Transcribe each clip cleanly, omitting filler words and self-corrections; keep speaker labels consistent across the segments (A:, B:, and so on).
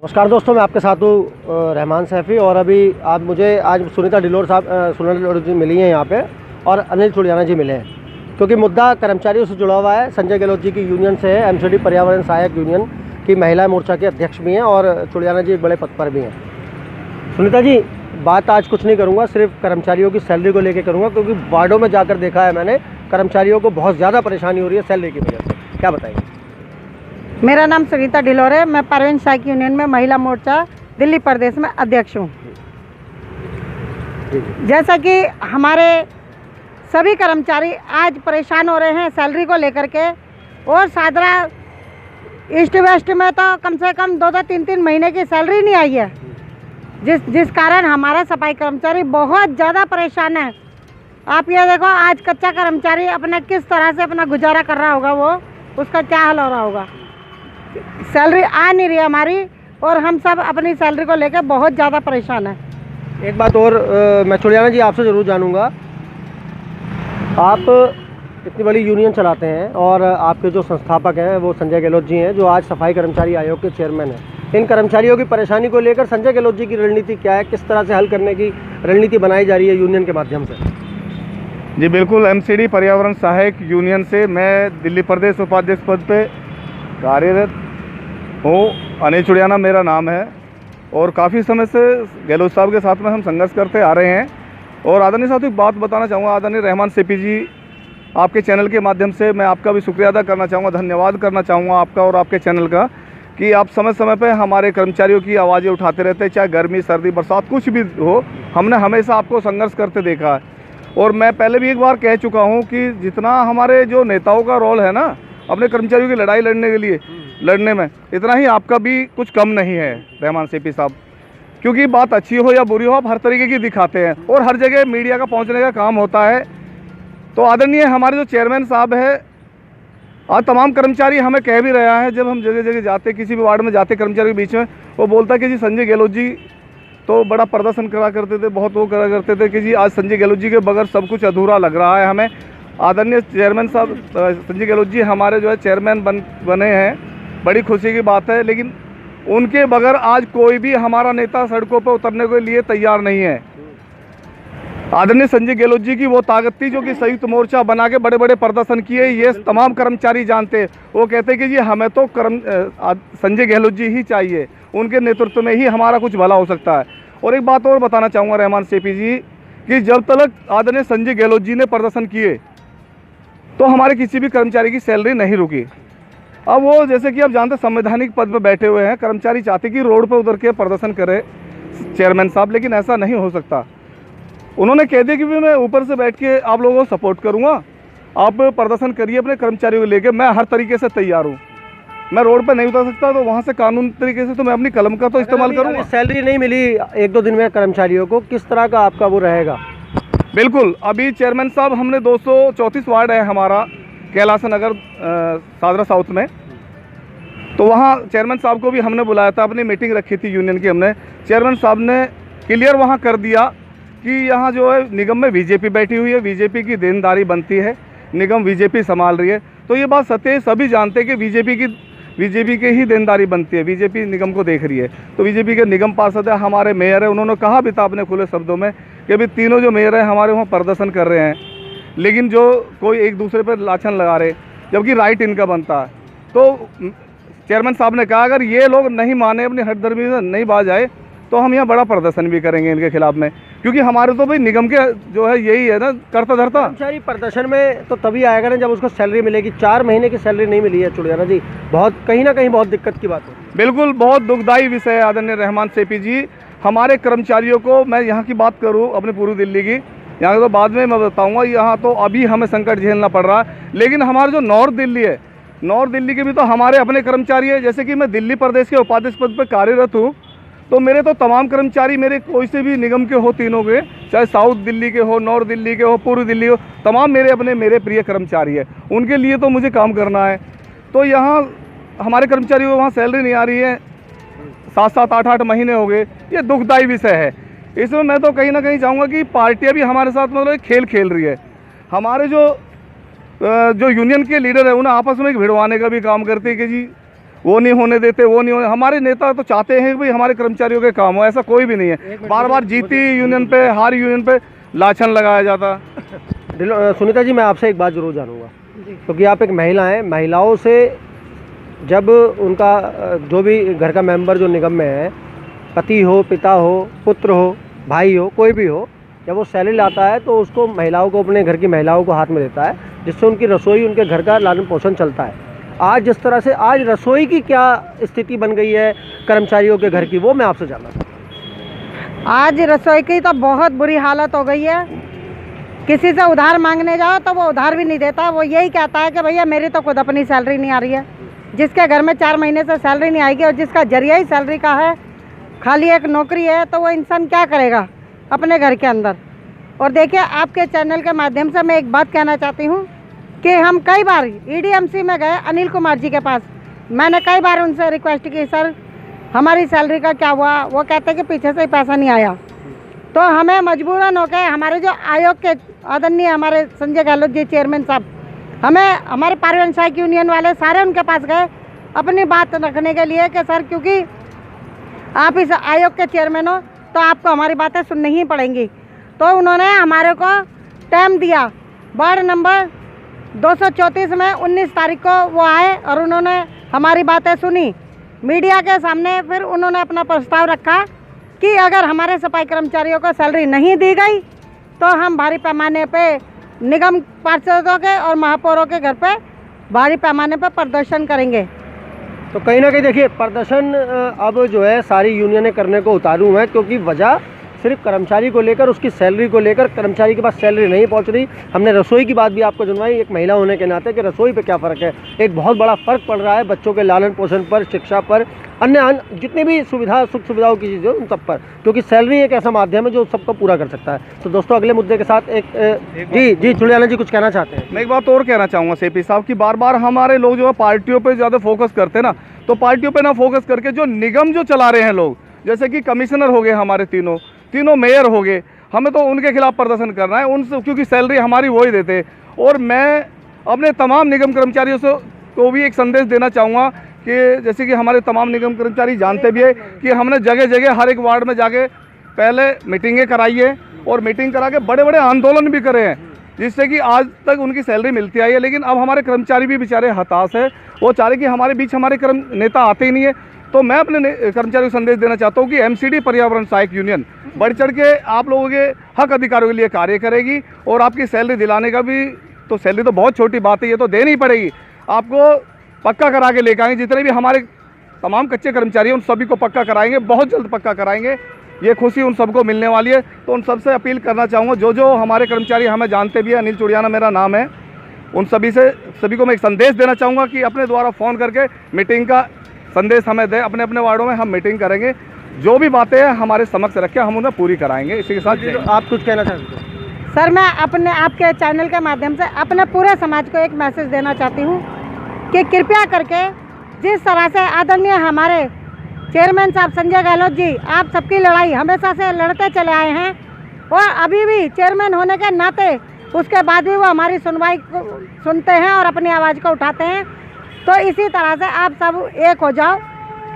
A: नमस्कार दोस्तों, मैं आपके साथ हूँ रहमान सैफ़ी। और अभी आप मुझे आज सुनीता डिलोर जी मिली हैं यहाँ पे, और अनिल चुड़ियाना जी मिले हैं, क्योंकि मुद्दा कर्मचारियों से जुड़ा हुआ है। संजय गहलोत जी की यूनियन से है, एमसीडी पर्यावरण सहायक यूनियन की महिला मोर्चा के अध्यक्ष भी हैं, और चुड़ियाना जी एक बड़े पद पर भी हैं। सुनीता जी, बात आज कुछ नहीं करूँगा, सिर्फ कर्मचारियों की सैलरी को लेकर करूँगा, क्योंकि वार्डों में जाकर देखा है मैंने, कर्मचारियों को बहुत ज़्यादा परेशानी हो रही है सैलरी की वजह से। क्या बताएंगे?
B: मेरा नाम सुनीता डिलोर है। मैं पर्यावरण सहायक यूनियन में महिला मोर्चा दिल्ली प्रदेश में अध्यक्ष हूँ। जैसा कि हमारे सभी कर्मचारी आज परेशान हो रहे हैं सैलरी को लेकर के, और सादरा ईस्ट वेस्ट में तो कम से कम 2-3 महीने की सैलरी नहीं आई है, जिस कारण हमारा सफाई कर्मचारी बहुत ज़्यादा परेशान है। आप ये देखो, आज कच्चा कर्मचारी अपना किस तरह से अपना गुजारा कर रहा होगा, वो उसका क्या हाल हो रहा होगा। सैलरी आ नहीं रही हमारी, और हम सब अपनी सैलरी को लेकर बहुत ज़्यादा परेशान हैं।
A: एक बात और मैं चुड़ियाना जी आपसे ज़रूर जानूंगा, आप इतनी बड़ी यूनियन चलाते हैं, और आपके जो संस्थापक हैं वो संजय गहलोत जी हैं, जो आज सफाई कर्मचारी आयोग के चेयरमैन हैं। इन कर्मचारियों की परेशानी को लेकर संजय गहलोत जी की रणनीति क्या है? किस तरह से हल करने की रणनीति बनाई जा रही है यूनियन के माध्यम से?
C: जी बिल्कुल, एमसीडी पर्यावरण सहायक यूनियन से मैं दिल्ली प्रदेश उपाध्यक्ष पद पे कार्यरत हूँ। अनिल चुड़ियाना मेरा नाम है, और काफ़ी समय से गहलोत साहब के साथ में हम संघर्ष करते आ रहे हैं। और आदरणीय साहब एक बात बताना चाहूँगा, आदरणीय रहमान सैफ़ी जी, आपके चैनल के माध्यम से मैं आपका भी शुक्रिया अदा करना चाहूँगा, धन्यवाद करना चाहूँगा आपका और आपके चैनल का, कि आप समय समय पर हमारे कर्मचारियों की आवाज़ें उठाते रहते हैं, चाहे गर्मी सर्दी बरसात कुछ भी हो। हमने हमेशा आपको संघर्ष करते देखा है, और मैं पहले भी एक बार कह चुका हूँ कि जितना हमारे जो नेताओं का रोल है ना अपने कर्मचारियों की लड़ाई लड़ने के लिए लड़ने में, इतना ही आपका भी कुछ कम नहीं है रहमान सैफ़ी साहब। क्योंकि बात अच्छी हो या बुरी हो, आप हर तरीके की दिखाते हैं, और हर जगह मीडिया का पहुंचने का काम होता है। तो आदरणीय हमारे जो चेयरमैन साहब है, आज तमाम कर्मचारी हमें कह भी रहा है, जब हम जगह जगह जाते, किसी भी वार्ड में जाते कर्मचारियों के बीच में, वो बोलता है कि जी संजय गहलोत जी तो बड़ा प्रदर्शन करा करते थे, बहुत वो करा करते थे, कि जी आज संजय गहलोत जी के बगैर सब कुछ अधूरा लग रहा है हमें। आदरणीय चेयरमैन साहब संजय गहलोत जी हमारे जो है चेयरमैन बने हैं, बड़ी खुशी की बात है, लेकिन उनके बगैर आज कोई भी हमारा नेता सड़कों पर उतरने के लिए तैयार नहीं है। आदरणीय संजय गहलोत जी की वो ताकत थी, जो कि संयुक्त मोर्चा बना के बड़े बड़े प्रदर्शन किए, ये तमाम कर्मचारी जानते हैं। वो कहते कि जी हमें तो संजय गहलोत जी ही चाहिए, उनके नेतृत्व में ही हमारा कुछ भला हो सकता है। और एक बात और बताना चाहूँगा रहमान सैफ़ी जी, कि जब तक आदरणीय संजय गहलोत जी ने प्रदर्शन किए, तो हमारे किसी भी कर्मचारी की सैलरी नहीं रुकी। अब वो जैसे कि आप जानते संवैधानिक पद पर बैठे हुए हैं, कर्मचारी चाहते कि रोड पर उतर के प्रदर्शन करे चेयरमैन साहब, लेकिन ऐसा नहीं हो सकता। उन्होंने कह दिया कि मैं ऊपर से बैठ के आप लोगों को सपोर्ट करूंगा, आप प्रदर्शन करिए अपने कर्मचारियों को लेकर, मैं हर तरीके से तैयार हूं। मैं रोड पर नहीं उतर सकता, तो वहां से कानून तरीके से तो मैं अपनी कलम का तो इस्तेमाल करूँगा।
A: सैलरी नहीं मिली 1-2 दिन में कर्मचारियों को, किस तरह का आपका वो रहेगा?
C: बिल्कुल, अभी चेयरमैन साहब, हमने 234 वार्ड है हमारा कैलाश नगर सादरा साउथ में, तो वहाँ चेयरमैन साहब को भी हमने बुलाया था, अपनी मीटिंग रखी थी यूनियन की हमने। चेयरमैन साहब ने क्लियर वहाँ कर दिया कि यहाँ जो है निगम में बीजेपी बैठी हुई है, बीजेपी की देनदारी बनती है, निगम बीजेपी संभाल रही है। तो ये बात सत्य है, सभी जानते हैं कि बीजेपी की ही देनदारी बनती है, बीजेपी निगम को देख रही है। तो बीजेपी के निगम पार्षद है, हमारे मेयर है, उन्होंने कहा भी था अपने खुले शब्दों में कि अभी तीनों जो मेयर हैं हमारे वहाँ प्रदर्शन कर रहे हैं, लेकिन जो कोई एक दूसरे पर लाछन लगा रहे, जबकि राइट इनका बनता है। तो चेयरमैन साहब ने कहा अगर ये लोग नहीं माने, अपनी हठधर्मी से नहीं बाज आए, तो हम यहाँ बड़ा प्रदर्शन भी करेंगे इनके खिलाफ में, क्योंकि हमारे तो भाई निगम के जो है यही है ना, करता धरता।
A: कर्मचारी प्रदर्शन में तो तभी आएगा ना जब उसको सैलरी मिलेगी। 4 महीने की सैलरी नहीं मिली है चुड़ियाना जी, बहुत कहीं ना कहीं बहुत दिक्कत की बात है।
C: बिल्कुल, बहुत दुखदायी विषय है आदरणीय रहमान सैफ़ी जी। हमारे कर्मचारियों को, मैं यहाँ की बात करूँ अपनी पूरी दिल्ली की, यहाँ तो बाद में मैं बताऊँगा, यहाँ तो अभी हमें संकट झेलना पड़ रहा है। लेकिन हमारे जो नॉर्थ दिल्ली है, नॉर्थ दिल्ली के भी तो हमारे अपने कर्मचारी है। जैसे कि मैं दिल्ली प्रदेश के उपाध्यक्ष पद पर कार्यरत हूँ, तो मेरे तो तमाम कर्मचारी मेरे कोई से भी निगम के हो, तीनों के, चाहे साउथ दिल्ली के हो, नॉर्थ दिल्ली के हो, पूर्व दिल्ली हो, तमाम मेरे प्रिय कर्मचारी है। उनके लिए तो मुझे काम करना है। तो यहाँ हमारे कर्मचारियों को वहाँ सैलरी नहीं आ रही है, 7-7, 8-8 महीने हो गए। ये दुखदायी विषय है। इसमें मैं तो कहीं ना कहीं चाहूँगा कि पार्टियाँ भी हमारे साथ मतलब खेल खेल रही है। हमारे जो यूनियन के लीडर है, उन्हें आपस में भिड़वाने का भी काम करते हैं कि जी वो नहीं होने देते, वो नहीं होने। हमारे नेता तो चाहते हैं कि भाई हमारे कर्मचारियों के काम हो, ऐसा कोई भी नहीं है। बार बार जीती यूनियन पे हारी यूनियन पे लाछन लगाया जाता।
A: सुनीता जी, मैं आपसे एक बात ज़रूर जानूँगा, क्योंकि आप एक महिला हैं। महिलाओं से जब उनका जो भी घर का मेंबर जो निगम में है, पति हो, पिता हो, पुत्र हो, भाई हो, कोई भी हो, जब वो सैलरी लाता है तो उसको महिलाओं को, अपने घर की महिलाओं को हाथ में देता है, जिससे उनकी रसोई, उनके घर का लालन पोषण चलता है। आज जिस तरह से आज रसोई की क्या स्थिति बन गई है कर्मचारियों के घर की, वो मैं आपसे जानना चाहता हूँ।
B: आज रसोई की तो बहुत बुरी हालत हो गई है। किसी से उधार मांगने जाओ तो वो उधार भी नहीं देता। वो यही कहता है कि भैया मेरी तो खुद अपनी सैलरी नहीं आ रही है। जिसके घर में 4 महीने से सैलरी नहीं आएगी और जिसका जरिया ही सैलरी का है, खाली एक नौकरी है, तो वो इंसान क्या करेगा अपने घर के अंदर। और देखिए, आपके चैनल के माध्यम से मैं एक बात कहना चाहती हूँ कि हम कई बार EDMC में गए अनिल कुमार जी के पास। मैंने कई बार उनसे रिक्वेस्ट की, सर हमारी सैलरी का क्या हुआ। वो कहते कि पीछे से ही पैसा नहीं आया। तो हमें मजबूरन हो गए, हमारे जो आयोग के आदरणीय हमारे संजय गहलोत जी चेयरमैन साहब, हमें हमारे परिवहन सहायक यूनियन वाले सारे उनके पास गए अपनी बात रखने के लिए कि सर क्योंकि आप इस आयोग के चेयरमैन हो तो आपको हमारी बातें सुननी ही पड़ेंगी। तो उन्होंने हमारे को टाइम दिया। वार्ड नंबर 234 में 19 तारीख को वो आए और उन्होंने हमारी बातें सुनी। मीडिया के सामने फिर उन्होंने अपना प्रस्ताव रखा कि अगर हमारे सफाई कर्मचारियों को सैलरी नहीं दी गई तो हम भारी पैमाने पे निगम पार्षदों के और महापौरों के घर पे भारी पैमाने पे प्रदर्शन करेंगे।
A: तो कहीं ना कहीं देखिए, प्रदर्शन अब जो है सारी यूनियनें करने को उतारू हैं, क्योंकि वजह सिर्फ कर्मचारी को लेकर, उसकी सैलरी को लेकर, कर्मचारी के पास सैलरी नहीं पहुंच रही। हमने रसोई की बात भी आपको सुनवाई, एक महिला होने के नाते, कि रसोई पे क्या फ़र्क है। एक बहुत बड़ा फ़र्क पड़ रहा है बच्चों के लालन पोषण पर, शिक्षा पर, अन्य जितनी भी सुविधा, सुख सुविधाओं की चीज़ें उन सब पर, क्योंकि सैलरी एक ऐसा माध्यम है जो सबको पूरा कर सकता है। तो दोस्तों, अगले मुद्दे के साथ जी चुड़ियाना जी कुछ कहना चाहते हैं।
C: मैं एक बात और कहना चाहूँगा CP साहब की, बार बार हमारे लोग जो है पार्टियों पे ज़्यादा फोकस करते हैं ना, तो पार्टियों पे ना फोकस करके जो निगम जो चला रहे हैं लोग, जैसे कि कमिश्नर हो गए हमारे तीनों मेयर हो गए, हमें तो उनके खिलाफ प्रदर्शन करना है उनसे, क्योंकि सैलरी हमारी वही देते। और मैं अपने तमाम निगम कर्मचारियों से को भी एक संदेश देना चाहूँगा कि जैसे कि हमारे तमाम निगम कर्मचारी जानते भी है कि हमने जगह जगह हर एक वार्ड में जाके पहले मीटिंगें कराई है और मीटिंग करा के बड़े बड़े आंदोलन भी करे हैं, जिससे कि आज तक उनकी सैलरी मिलती आई है। लेकिन अब हमारे कर्मचारी भी बेचारे हताश है, वो चाह रहे कि हमारे बीच हमारे नेता आते ही नहीं है। तो मैं अपने कर्मचारियों को संदेश देना चाहता हूँ कि MCD पर्यावरण सहायक यूनियन बढ़ चढ़ के आप लोगों के हक अधिकारों के लिए कार्य करेगी और आपकी सैलरी दिलाने का भी, तो सैलरी तो बहुत छोटी बात है, ये तो देनी ही पड़ेगी। आपको पक्का करा के लेकर आएंगे, जितने भी हमारे तमाम कच्चे कर्मचारी हैं उन सभी को पक्का कराएंगे, बहुत जल्द पक्का कराएंगे। ये खुशी उन सबको मिलने वाली है। तो उन सबसे अपील करना चाहूँगा, जो हमारे कर्मचारी हमें जानते भी हैं, अनिल चुड़ियाना मेरा नाम है, उन सभी को मैं एक संदेश देना चाहूँगा कि अपने द्वारा फ़ोन करके मीटिंग का संदेश हमें दें। अपने अपने वार्डों में हम मीटिंग करेंगे, जो भी बातें हैं हमारे समक्ष रखें, हम उन्हें पूरी कराएंगे। इसी के साथ
A: आप कुछ कहना चाहते हैं?
B: सर, मैं अपने आपके चैनल के माध्यम से अपने पूरे समाज को एक मैसेज देना चाहती हूँ कि कृपया करके जिस तरह से आदरणीय हमारे चेयरमैन साहब संजय गहलोत जी, आप सबकी लड़ाई हमेशा से लड़ते चले आए हैं और अभी भी चेयरमैन होने के नाते उसके बाद भी वो हमारी सुनवाई को सुनते हैं और अपनी आवाज़ को उठाते हैं। तो इसी तरह से आप सब एक हो जाओ।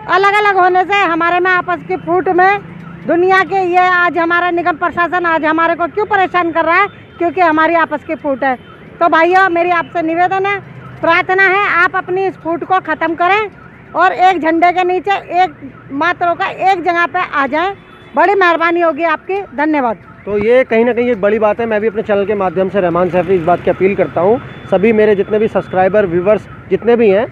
B: अलग अलग होने से हमारे में आपस की फूट में दुनिया के ये आज हमारा निगम प्रशासन आज हमारे को क्यों परेशान कर रहा है, क्योंकि हमारी आपस की फूट है। तो भाइयों, मेरी आपसे निवेदन है, प्रार्थना है, आप अपनी इस फूट को ख़त्म करें और एक झंडे के नीचे एक मात्रों का एक जगह पे आ जाएं। बड़ी मेहरबानी होगी आपकी। धन्यवाद।
A: तो ये कहीं ना कहीं एक बड़ी बात है। मैं भी अपने चैनल के माध्यम से रहमान सैफी इस बात की अपील करता हूँ, सभी मेरे जितने भी सब्सक्राइबर, व्यूवर्स जितने भी हैं,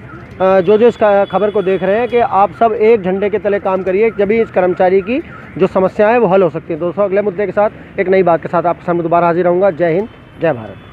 A: जो इस खबर को देख रहे हैं, कि आप सब एक झंडे के तले काम करिए, जब भी इस कर्मचारी की जो समस्याएं वो हल हो सकती हैं। दोस्तों, अगले मुद्दे के साथ एक नई बात के साथ आपके सामने दोबारा हाजिर रहूँगा। जय हिंद, जय भारत।